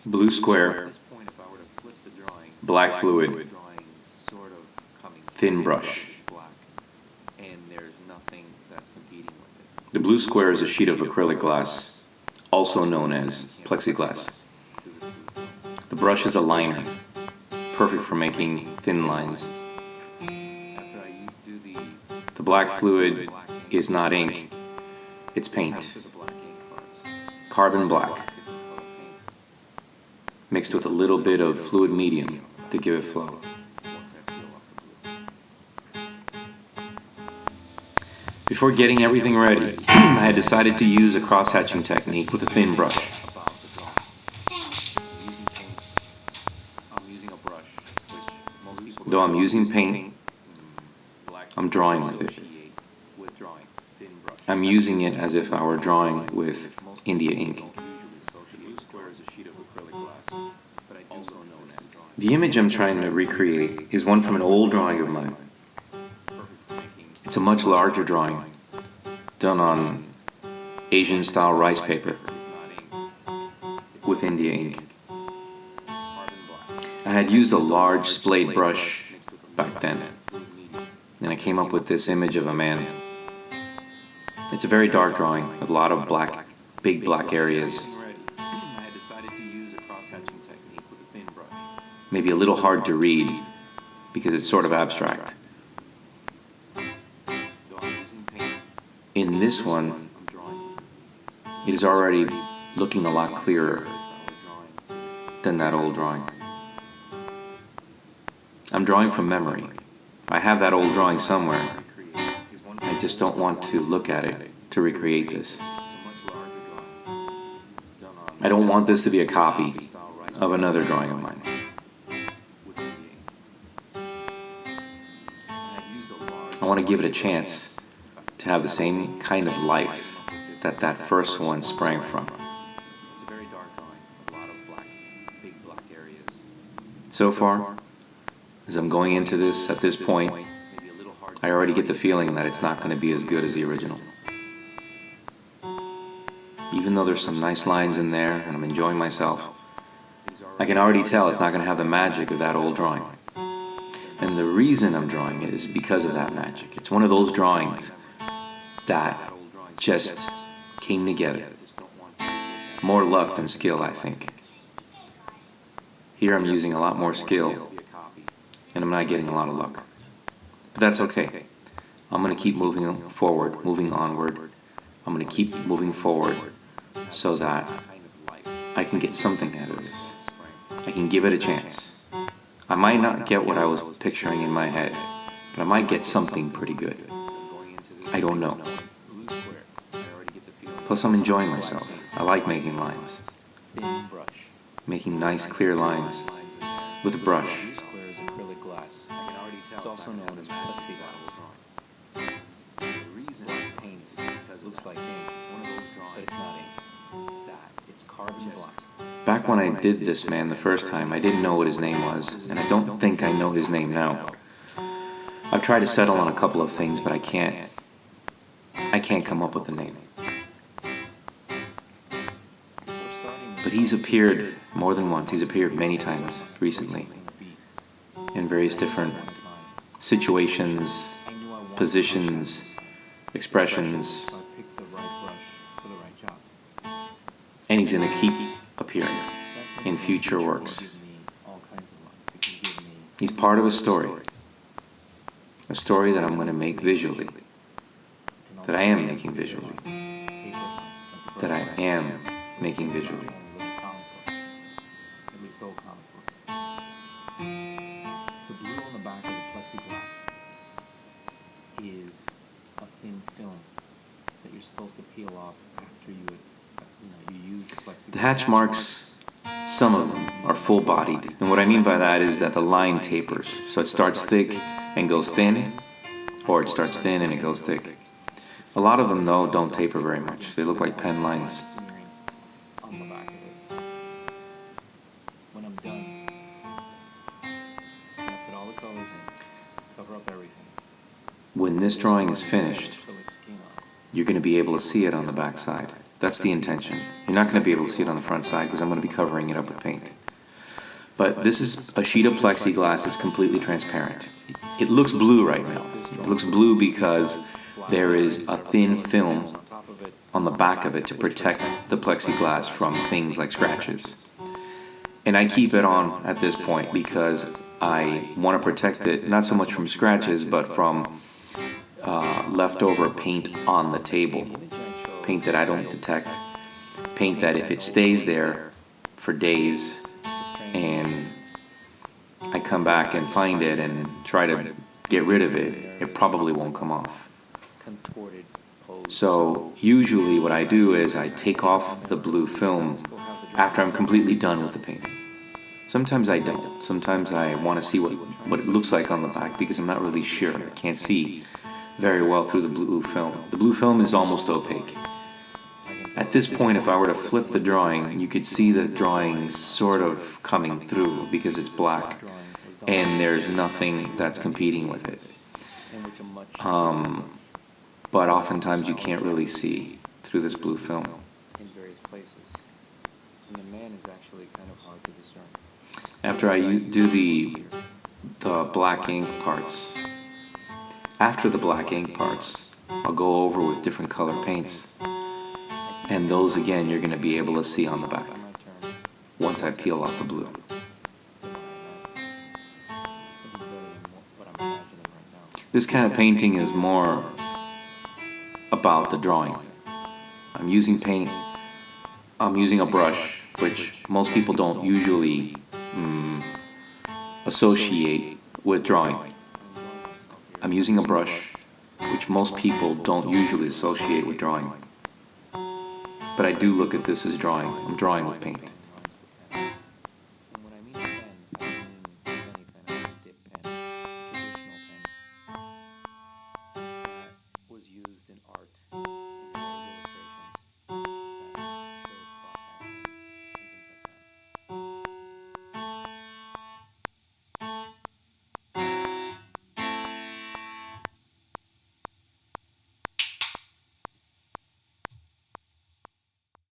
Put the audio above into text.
blue square, black fluid, thin brush. The blue square is a sheet of acrylic glass, also known as plexiglass. The brush is a liner, perfect for making thin lines. The black fluid is not ink, it's paint. Carbon black, mixed with a little bit of fluid medium to give it flow. Before getting everything ready, I had decided to use a cross-hatching technique with a thin brush. Though I'm using paint, I'm drawing with it. I'm using it as if I were drawing with India ink. The image I'm trying to recreate is one from an old drawing of mine. It's a much larger drawing, done on Asian-style rice paper with India ink. I had used a large splayed brush back then, and I came up with this image of a man. It's a very dark drawing with a lot of black, big black areas. Maybe a little hard to read because it's sort of abstract. In this one, it is already looking a lot clearer than that old drawing. I'm drawing from memory. I have that old drawing somewhere. I just don't want to look at it to recreate this. I don't want this to be a copy of another drawing of mine. I want to give it a chance to have the same kind of life that that first one sprang from. So far, as I'm going into this at this point, I already get the feeling that it's not going to be as good as the original. Even though there's some nice lines in there and I'm enjoying myself, I can already tell it's not going to have the magic of that old drawing. And the reason I'm drawing it is because of that magic. It's one of those drawings that just came together. More luck than skill, I think. Here I'm using a lot more skill, and I'm not getting a lot of luck. But that's okay. I'm going to keep moving forward, moving onward. I'm going to keep moving forward so that I can get something out of this. I can give it a chance. I might not get what I was picturing in my head, but I might get something pretty good. I don't know. Plus, I'm enjoying myself. I like making lines. Making nice, clear lines with a brush. It's also known as plexiglass. Black paint looks like ink, but it's not ink. It's carbon black. Back when I did this man the first time, I didn't know what his name was, and I don't think I know his name now. I've tried to settle on a couple of things, but I can't come up with a name. But he's appeared more than once. He's appeared many times recently in various different situations, positions, expressions, and he's going to keep appearing in future works. He's part of a story that I'm going to make visually, that I am making visually, that I am making visually. The blue on the back of the plexiglass is a thin film that you're supposed to peel off after you use the plexiglass. The hatch marks, some of them are full-bodied, and what I mean by that is that the line tapers, so it starts thick and goes thin, or it starts thin and it goes thick. A lot of them, though, don't taper very much. They look like pen lines. On the back of it. When I'm done, I'm gonna put all the colors in, cover up everything. When this drawing is finished, you're going to be able to see it on the back side. That's the intention. You're not going to be able to see it on the front side because I'm going to be covering it up with paint. But this is a sheet of plexiglass that's completely transparent. It looks blue right now. It looks blue because there is a thin film on the back of it to protect the plexiglass from things like scratches. And I keep it on at this point because I want to protect it not so much from scratches but from leftover paint on the table. Paint that I don't detect. Paint that if it stays there for days and I come back and find it and try to get rid of it, it probably won't come off. So usually what I do is I take off the blue film after I'm completely done with the painting. Sometimes I don't. Sometimes I want to see what it looks like on the back because I'm not really sure. I can't see very well through the blue film. The blue film is almost opaque. At this point, if I were to flip the drawing, you could see the drawing sort of coming through because it's black and there's nothing that's competing with it. But oftentimes you can't really see through this blue film. In various places. And the man is actually kind of hard to discern. After I do the black ink parts, after the black ink parts, I'll go over with different color paints. And those again you're going to be able to see on the back once I peel off the blue. This kind of painting is more about the drawing. I'm using paint, I'm using a brush, which most people don't usually associate with drawing. I'm using a brush, which most people don't usually associate with drawing. But I do look at this as drawing. I'm drawing with paint.